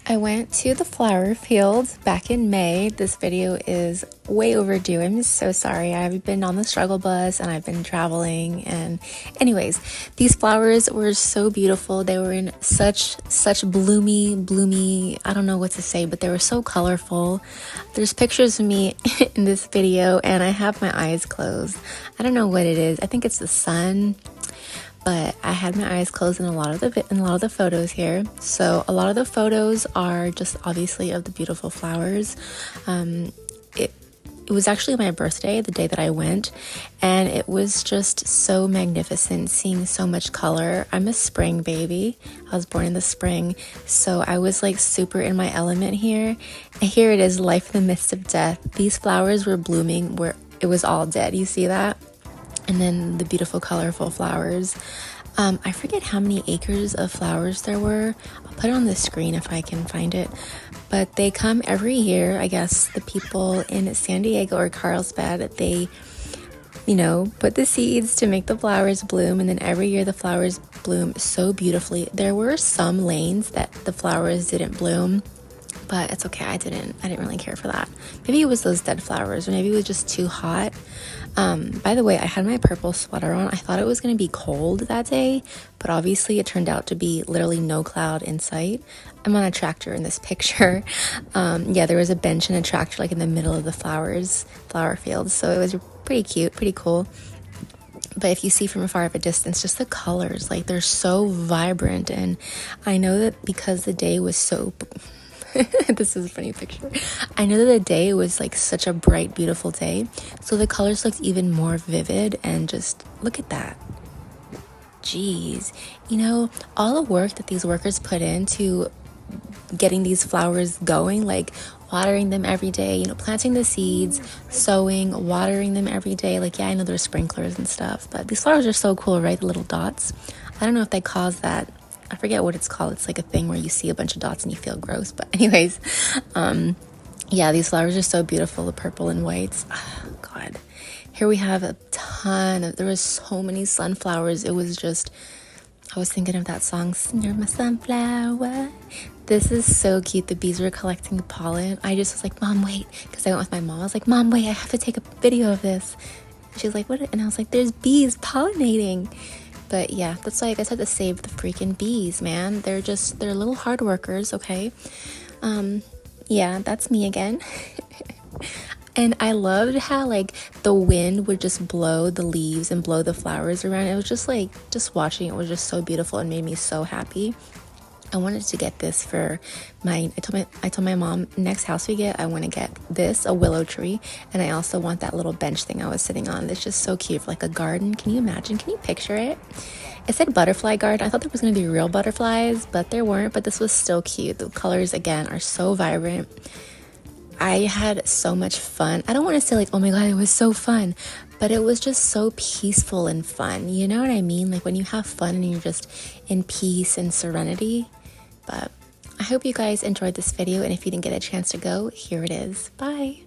I went to the flower field back in May. This video is way overdue. I'm so sorry. I've been on the struggle bus and I've been traveling, and anyways, these flowers were so beautiful. They were in such bloomy, I don't know what to say, but they were so colorful. There's pictures of me in this video and I have my eyes closed. I don't know what it is. I think it's the sun. But I had my eyes closed in a lot of the photos here. So a lot of the photos are just obviously of the beautiful flowers. It was actually my birthday, the day that I went, and it was just so magnificent seeing so much color. I'm a spring baby. I was born in the spring, so I was like super in my element here. And here it is, life in the midst of death. These flowers were blooming where it was all dead. You see that? And then the beautiful colorful flowers. I forget how many acres of flowers there were. I'll put it on the screen if I can find it, but they come every year. I guess the people in San Diego or Carlsbad, they put the seeds to make the flowers bloom, and then every year the flowers bloom so beautifully. There were some lanes that the flowers didn't bloom, but it's okay. I didn't really care for that. Maybe it was those dead flowers, or maybe it was just too hot. By the way, I had my purple sweater on. I thought it was going to be cold that day, but obviously it turned out to be literally no cloud in sight. I'm on a tractor in this picture. Yeah, there was a bench and a tractor like in the middle of the flower field. So it was pretty cute, pretty cool. But if you see from afar of a distance, just the colors, like they're so vibrant. And I know that because the day was so this is a funny picture. I know that the day was like such a bright, beautiful day, so the colors looked even more vivid. And just look at that. Jeez, all the work that these workers put into getting these flowers going, like watering them every day, planting the seeds, sowing, watering them every day. Like, yeah, I know there's sprinklers and stuff, but these flowers are so cool, right? The little dots. I don't know if they cause that. I forget what it's called. It's like a thing where you see a bunch of dots and you feel gross. But anyways, yeah, these flowers are so beautiful, the purple and whites. Oh, God. Here we have a ton of, there was so many sunflowers. It was just, I was thinking of that song, You're My Sunflower. This is so cute. The bees were collecting the pollen. I just was like, Mom, wait. Because I went with my mom. I was like, Mom, wait, I have to take a video of this. She's like, what? And I was like, there's bees pollinating. But yeah, that's why I guess I had to save the freaking bees, man. They're little hard workers, okay? Yeah, that's me again. And I loved how like the wind would just blow the leaves and blow the flowers around. It was just like, just watching it was just so beautiful and made me so happy. I wanted to get this for I told my mom, next house we get, I want to get this, a willow tree, and I also want that little bench thing I was sitting on. It's just so cute, for like a garden. Can you imagine? Can you picture it? It said butterfly garden. I thought there was going to be real butterflies, but there weren't, but this was still cute. The colors, again, are so vibrant. I had so much fun. I don't want to say like, oh my God, it was so fun, but it was just so peaceful and fun. You know what I mean? Like when you have fun and you're just in peace and serenity. But I hope you guys enjoyed this video, and if you didn't get a chance to go, here it is. Bye.